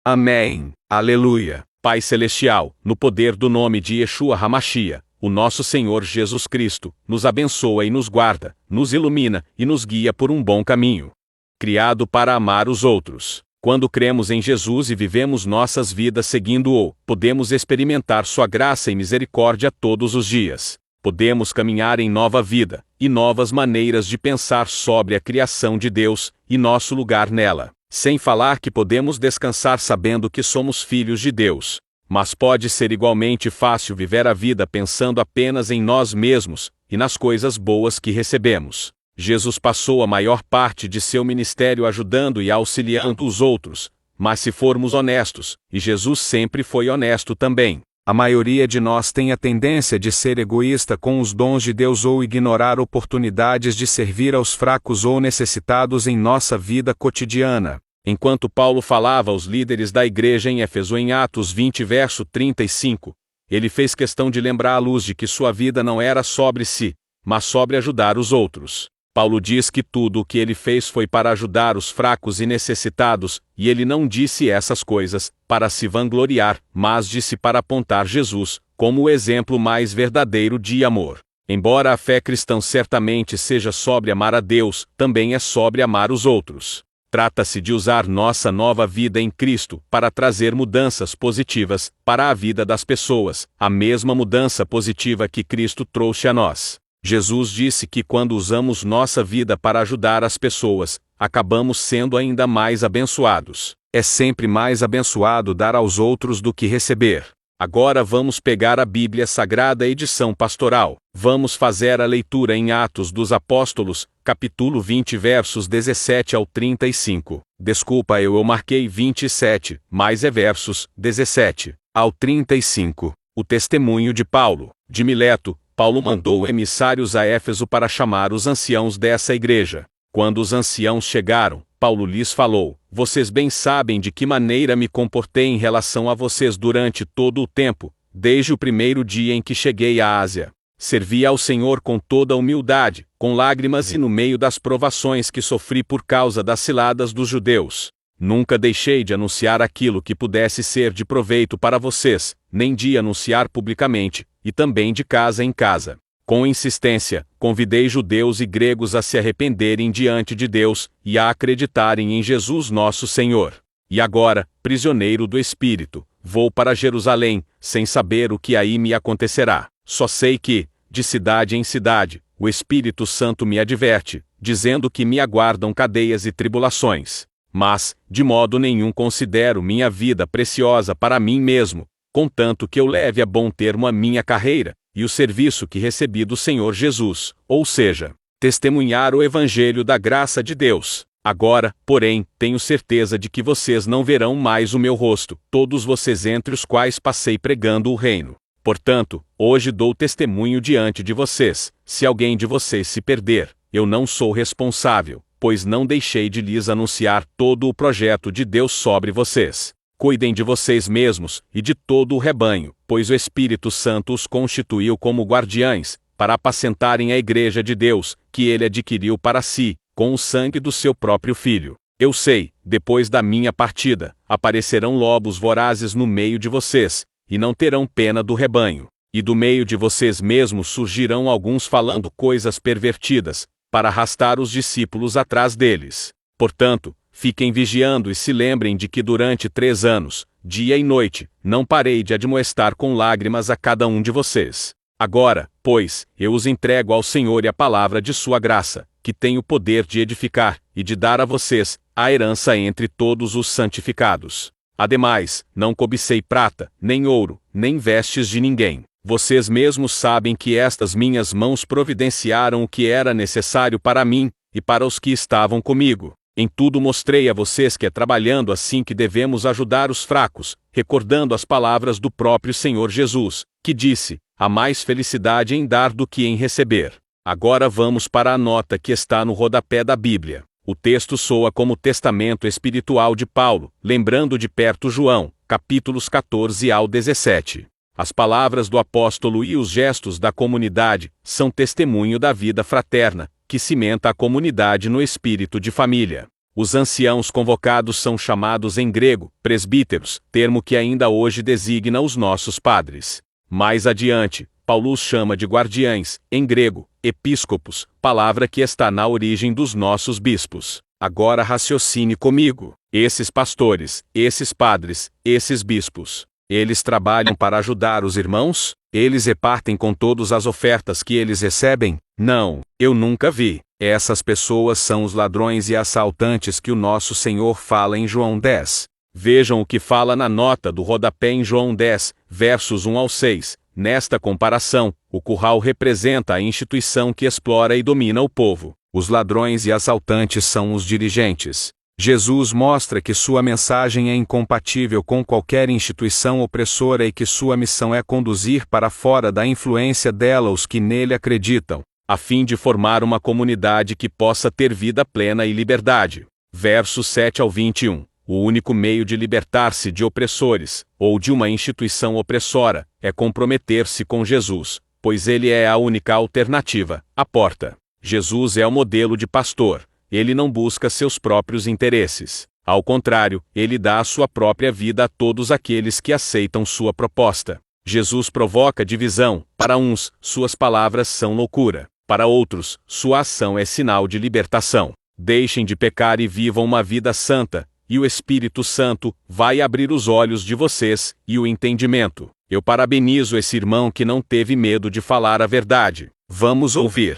Amém. Aleluia. Pai Celestial, no poder do nome de Yeshua HaMashiach, o nosso Senhor Jesus Cristo, nos abençoa e nos guarda, nos ilumina e nos guia por um bom caminho. Criado para amar os outros. Quando cremos em Jesus e vivemos nossas vidas seguindo-o, podemos experimentar sua graça e misericórdia todos os dias. Podemos caminhar em nova vida e novas maneiras de pensar sobre a criação de Deus e nosso lugar nela. Sem falar que podemos descansar sabendo que somos filhos de Deus. Mas pode ser igualmente fácil viver a vida pensando apenas em nós mesmos e nas coisas boas que recebemos. Jesus passou a maior parte de seu ministério ajudando e auxiliando os outros, mas se formos honestos, e Jesus sempre foi honesto também, a maioria de nós tem a tendência de ser egoísta com os dons de Deus ou ignorar oportunidades de servir aos fracos ou necessitados em nossa vida cotidiana. Enquanto Paulo falava aos líderes da igreja em Éfeso em Atos 20 verso 35, ele fez questão de lembrá-los de que sua vida não era sobre si, mas sobre ajudar os outros. Paulo diz que tudo o que ele fez foi para ajudar os fracos e necessitados, e ele não disse essas coisas para se vangloriar, mas disse para apontar Jesus como o exemplo mais verdadeiro de amor. Embora a fé cristã certamente seja sobre amar a Deus, também é sobre amar os outros. Trata-se de usar nossa nova vida em Cristo para trazer mudanças positivas para a vida das pessoas, a mesma mudança positiva que Cristo trouxe a nós. Jesus disse que quando usamos nossa vida para ajudar as pessoas, acabamos sendo ainda mais abençoados. É sempre mais abençoado dar aos outros do que receber. Agora vamos pegar a Bíblia Sagrada edição pastoral. Vamos fazer a leitura em Atos dos Apóstolos, capítulo 20 versos 17 ao 35. Desculpa, eu marquei 27, mas é versos 17 ao 35. O testemunho de Paulo. De Mileto, Paulo mandou emissários a Éfeso para chamar os anciãos dessa igreja. Quando os anciãos chegaram, Paulo lhes falou: vocês bem sabem de que maneira me comportei em relação a vocês durante todo o tempo, desde o primeiro dia em que cheguei à Ásia. Servi ao Senhor com toda a humildade, com lágrimas e no meio das provações que sofri por causa das ciladas dos judeus. Nunca deixei de anunciar aquilo que pudesse ser de proveito para vocês, nem de anunciar publicamente, e também de casa em casa. Com insistência, convidei judeus e gregos a se arrependerem diante de Deus e a acreditarem em Jesus nosso Senhor. E agora, prisioneiro do Espírito, vou para Jerusalém, sem saber o que aí me acontecerá. Só sei que, de cidade em cidade, o Espírito Santo me adverte, dizendo que me aguardam cadeias e tribulações. Mas, de modo nenhum considero minha vida preciosa para mim mesmo, contanto que eu leve a bom termo a minha carreira, e o serviço que recebi do Senhor Jesus, ou seja, testemunhar o Evangelho da graça de Deus. Agora, porém, tenho certeza de que vocês não verão mais o meu rosto, todos vocês entre os quais passei pregando o reino. Portanto, hoje dou testemunho diante de vocês, se alguém de vocês se perder, eu não sou responsável, pois não deixei de lhes anunciar todo o projeto de Deus sobre vocês. Cuidem de vocês mesmos e de todo o rebanho, pois o Espírito Santo os constituiu como guardiães, para apacentarem a igreja de Deus, que ele adquiriu para si, com o sangue do seu próprio Filho. Eu sei, depois da minha partida, aparecerão lobos vorazes no meio de vocês, e não terão pena do rebanho. E do meio de vocês mesmos surgirão alguns falando coisas pervertidas, para arrastar os discípulos atrás deles. Portanto, fiquem vigiando e se lembrem de que durante 3 anos, dia e noite, não parei de admoestar com lágrimas a cada um de vocês. Agora, pois, eu os entrego ao Senhor e a palavra de sua graça, que tem o poder de edificar, e de dar a vocês a herança entre todos os santificados. Ademais, não cobicei prata, nem ouro, nem vestes de ninguém. Vocês mesmos sabem que estas minhas mãos providenciaram o que era necessário para mim, e para os que estavam comigo. Em tudo mostrei a vocês que é trabalhando assim que devemos ajudar os fracos, recordando as palavras do próprio Senhor Jesus, que disse: há mais felicidade em dar do que em receber. Agora vamos para a nota que está no rodapé da Bíblia. O texto soa como testamento espiritual de Paulo, lembrando de perto João, capítulos 14 ao 17. As palavras do apóstolo e os gestos da comunidade são testemunho da vida fraterna, que cimenta a comunidade no espírito de família. Os anciãos convocados são chamados em grego presbíteros, termo que ainda hoje designa os nossos padres. Mais adiante, Paulo os chama de guardiães, em grego, episcopos, palavra que está na origem dos nossos bispos. Agora raciocine comigo. Esses pastores, esses padres, esses bispos, eles trabalham para ajudar os irmãos? Eles repartem com todos as ofertas que eles recebem? Não, eu nunca vi. Essas pessoas são os ladrões e assaltantes que o nosso Senhor fala em João 10. Vejam o que fala na nota do rodapé em João 10, versos 1 ao 6. Nesta comparação, o curral representa a instituição que explora e domina o povo. Os ladrões e assaltantes são os dirigentes. Jesus mostra que sua mensagem é incompatível com qualquer instituição opressora e que sua missão é conduzir para fora da influência dela os que nele acreditam, a fim de formar uma comunidade que possa ter vida plena e liberdade. Versos 7 ao 21. O único meio de libertar-se de opressores, ou de uma instituição opressora, é comprometer-se com Jesus, pois ele é a única alternativa, a porta. Jesus é o modelo de pastor. Ele não busca seus próprios interesses. Ao contrário, ele dá a sua própria vida a todos aqueles que aceitam sua proposta. Jesus provoca divisão. Para uns, suas palavras são loucura. Para outros, sua ação é sinal de libertação. Deixem de pecar e vivam uma vida santa, e o Espírito Santo vai abrir os olhos de vocês e o entendimento. Eu parabenizo esse irmão que não teve medo de falar a verdade. Vamos ouvir.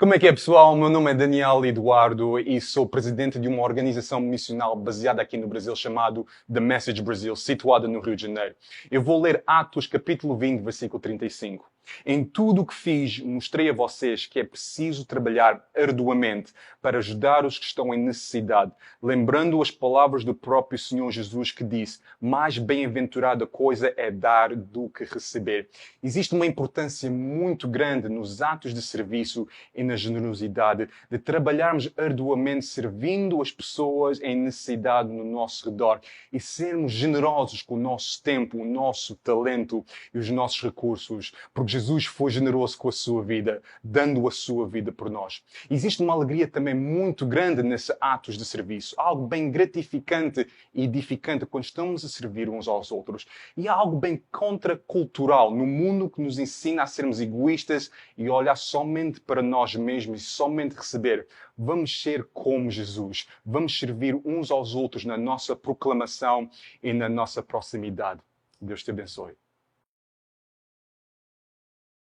Como é que é, pessoal? Meu nome é Daniel Eduardo e sou presidente de uma organização missional baseada aqui no Brasil chamado The Message Brasil, situada no Rio de Janeiro. Eu vou ler Atos capítulo 20, versículo 35. Em tudo o que fiz, mostrei a vocês que é preciso trabalhar arduamente para ajudar os que estão em necessidade, lembrando as palavras do próprio Senhor Jesus que disse: mais bem-aventurada coisa é dar do que receber. Existe uma importância muito grande nos atos de serviço e na generosidade, de trabalharmos arduamente servindo as pessoas em necessidade no nosso redor e sermos generosos com o nosso tempo, o nosso talento e os nossos recursos, porque Jesus foi generoso com a sua vida, dando a sua vida por nós. Existe uma alegria também muito grande nesses atos de serviço, algo bem gratificante e edificante quando estamos a servir uns aos outros. E há algo bem contracultural no mundo que nos ensina a sermos egoístas e olhar somente para nós mesmos e somente receber. Vamos ser como Jesus. Vamos servir uns aos outros na nossa proclamação e na nossa proximidade. Deus te abençoe.